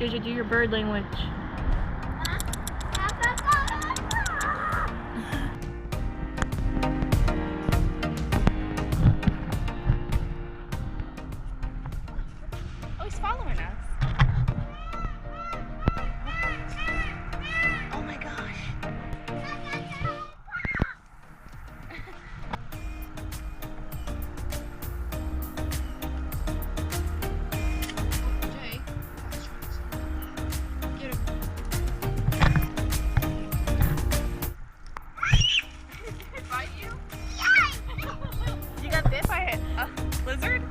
JayJay, do your bird language. Oh, he's following us. Oh my gosh. Jay, get him. Bite you? You got bit by a lizard?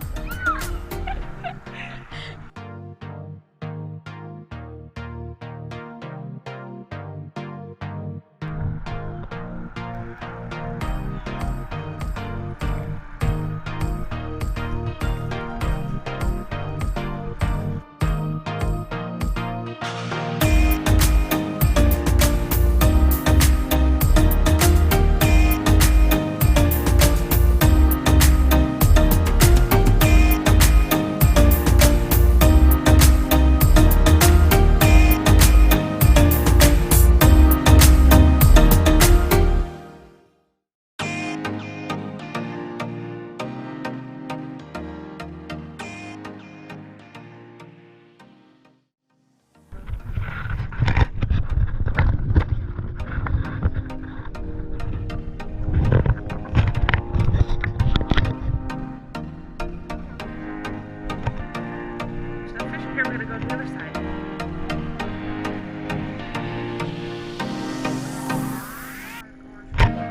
We're gonna go to the other side.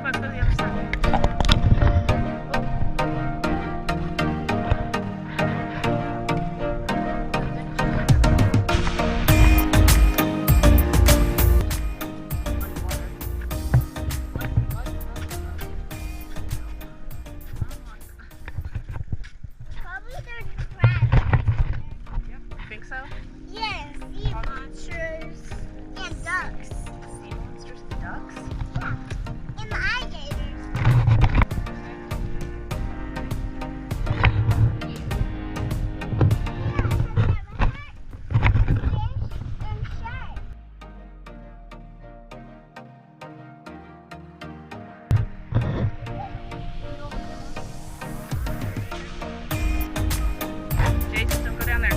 Let's go to the other side. Think so? Yes, sea monsters and ducks. Sea monsters and ducks? Yeah, and the alligators. Jason, don't go down there.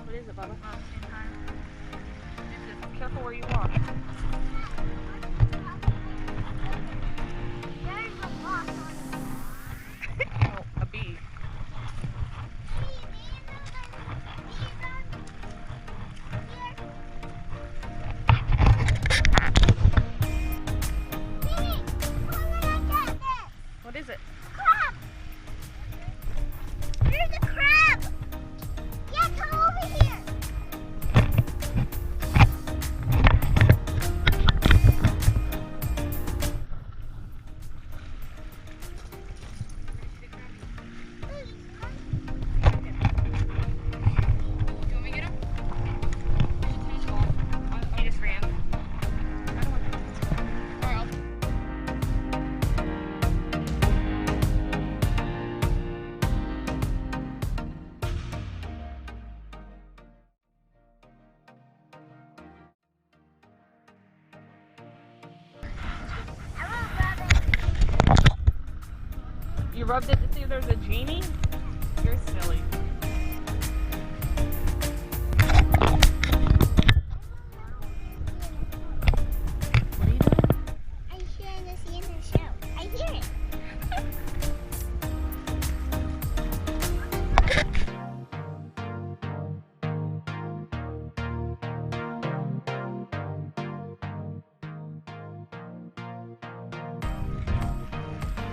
What is it, Bubba? Careful where you walk. There's a wasp on it. Oh, a bee. What is it? Crab! There's a crab! Yeah, come over here! You rubbed it to see if there's a genie? You're silly. What are you doing? I hear the scene in the show. I hear it.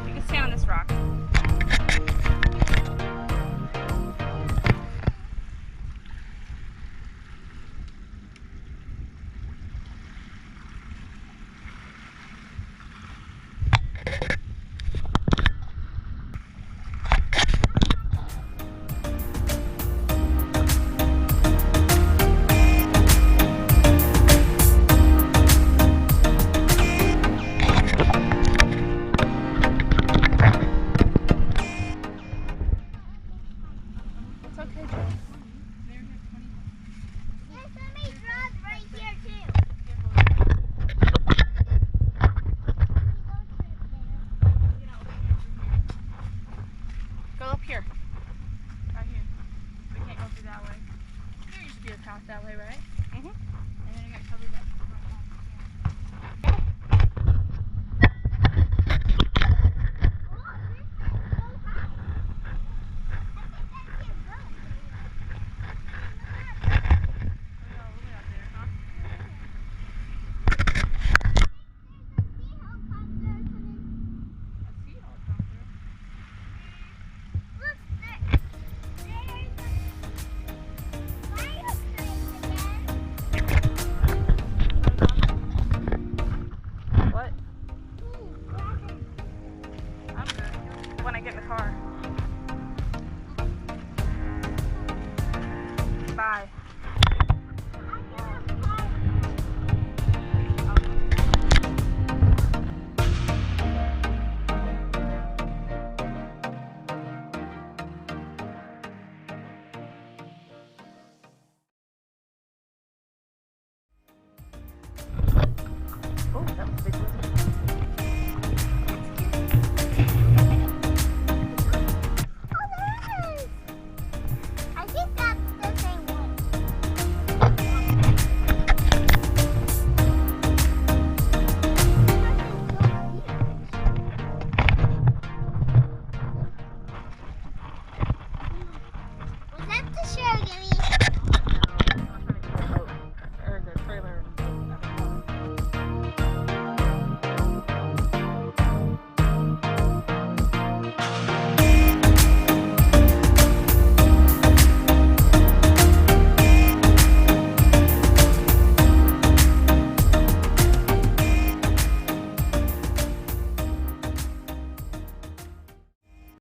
You can stand on this rock. It's okay, Joe. There's so many drugs right here too. Go up here. Right here. We can't go through that way. There used to be a path that way, right? Mm-hmm. And then it got covered up.